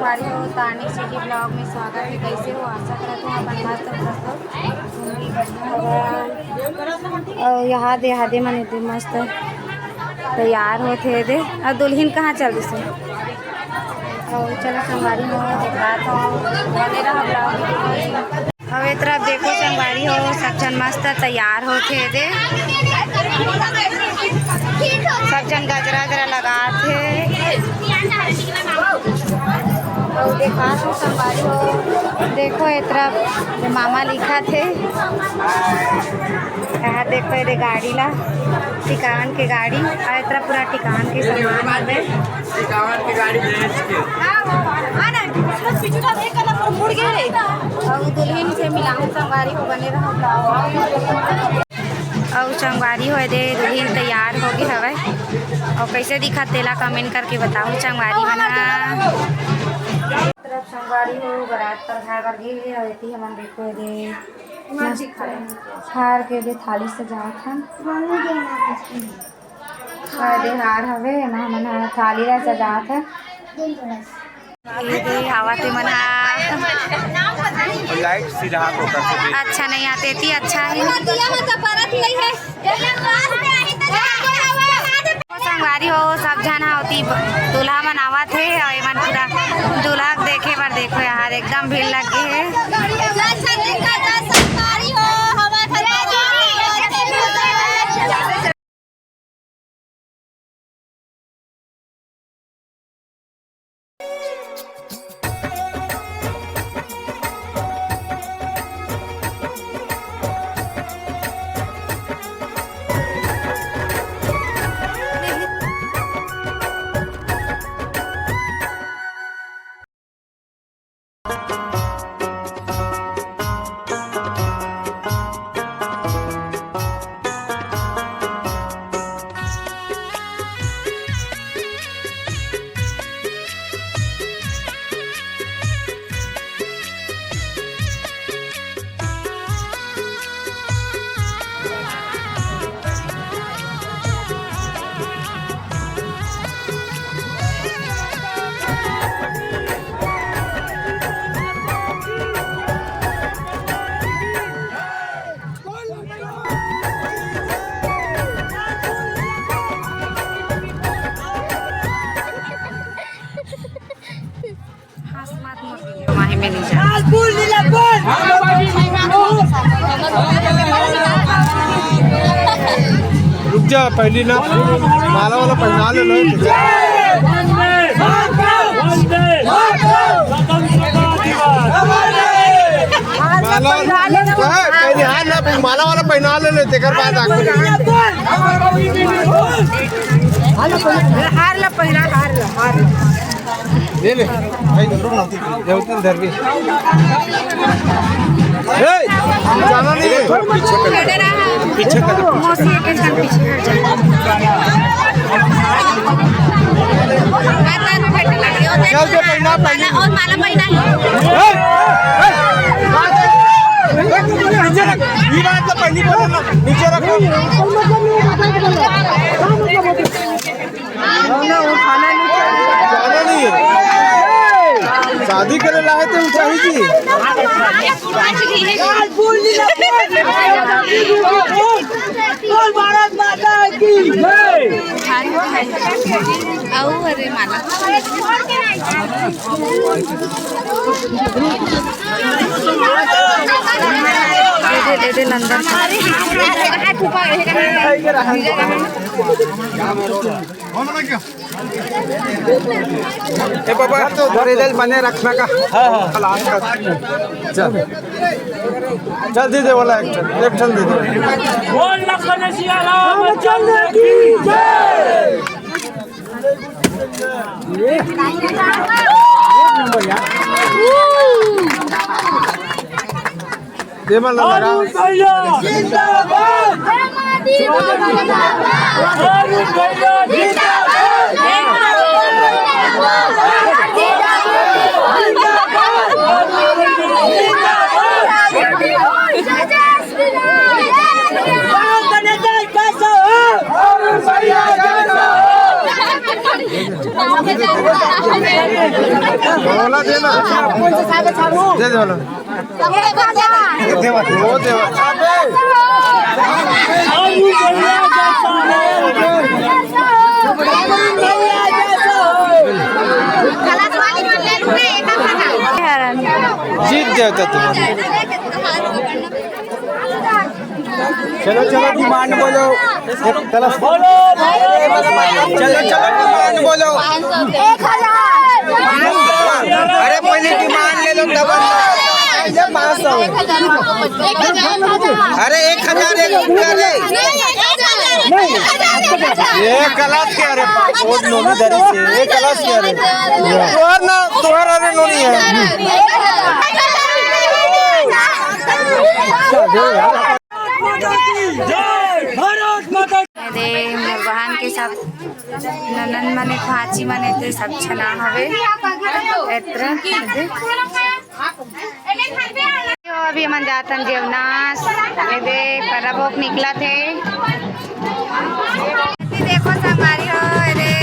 संगवारी हो तानी सिटी ब्लॉग में स्वागत है। कैसे हो? आशा करते हैं अपन मस्त और यहाँ दे मन इतने मस्त तैयार होते दे। और दुल्हन कहाँ चल रही से? और चलो संगवारी हो रात हो बने रहा ब्लॉग। अब एक तरफ देखो संगवारी हो सब जन मस्त तैयार होते दे। सब जन गजरा गजरा लगाते और देखा तो संगवारी हो देखो एक तरफ मामा लिखा थे। यहाँ देखो ये गाड़ी ला टिकावन के गाड़ी और एक तरफ पूरा टिकावन के सामान है। टिकावन की गाड़ी और दुल्हन से मिलाऊं संगवारी हो बने रहो। और संगवारी हो दे दुल्हन तैयार हो गई हवे और कैसे दिखा तेला कमेंट करके बताओ संगवारी बना तरफ संगवारी हो बारात पर खा कर गई रहती हम देखो दे हार के दे थाली सजा था दे हार हवे ना मन थाली ला सजा था हवा ते मन लाइट सीधा अच्छा नहीं आते थी। अच्छा है संगवारी हो सब जन होती दूल्हा मनावा थे और मन पूरा दूल्हा देखे पर देखो यार एकदम भीड़ लग गई है। रुक जा पहली ना माला वाला पहना ले लो माला वाला पहना ले लो तेकर बाद हार ला पहला हार ले ले रुक ना देवती इधर भी जाना नहीं पीछे कर मौसी के साथ पीछे हट जा चल के पहना पहना और माला पहना नीचे रख ये बात तो पहली बोलो ना नीचे रखो उठाना नहीं है शादी करे लाए थे ऊंचाई जी भारत माता की अरे माला दे नंदन पापा तो इधर बने रखना का चल चल दे दे वाला एक चल दे दे बोल लखन सिया राम चल की जय दे मन लगा जिंदाबाद बोला देना दे दे बोला वो दे जीत जाता तुम चलो चलो डिमांड बोलो चलो बोलो चलो चलो डिमांड बोलो 1000 अरे पहले डिमांड ले लो तब 500 अरे 1000 ये गलत क्या रे वो नोनी दरी से ये गलत क्या रे और ना तुम्हारा रे नोनी है मुर्गान के सब ननन मने खाची मने ते सब छना हवे एत्र अभी मन जातन जेवनास ये दे परबोक निकला थे देखो संगारी हो रे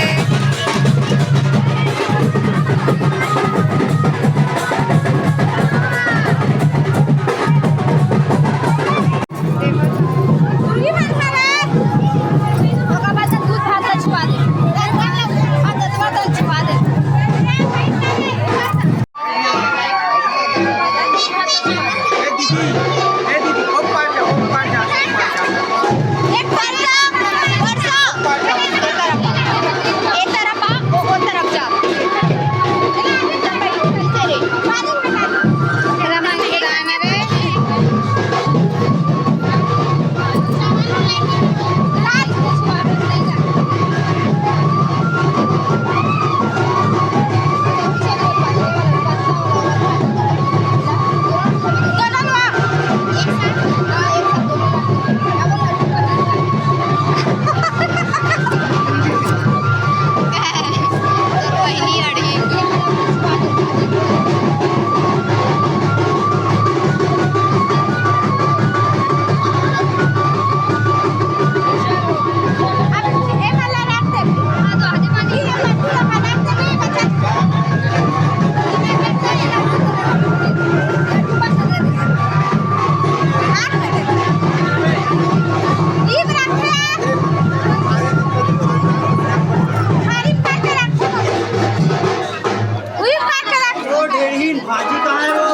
भाजी कहाँ है वो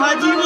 भाजी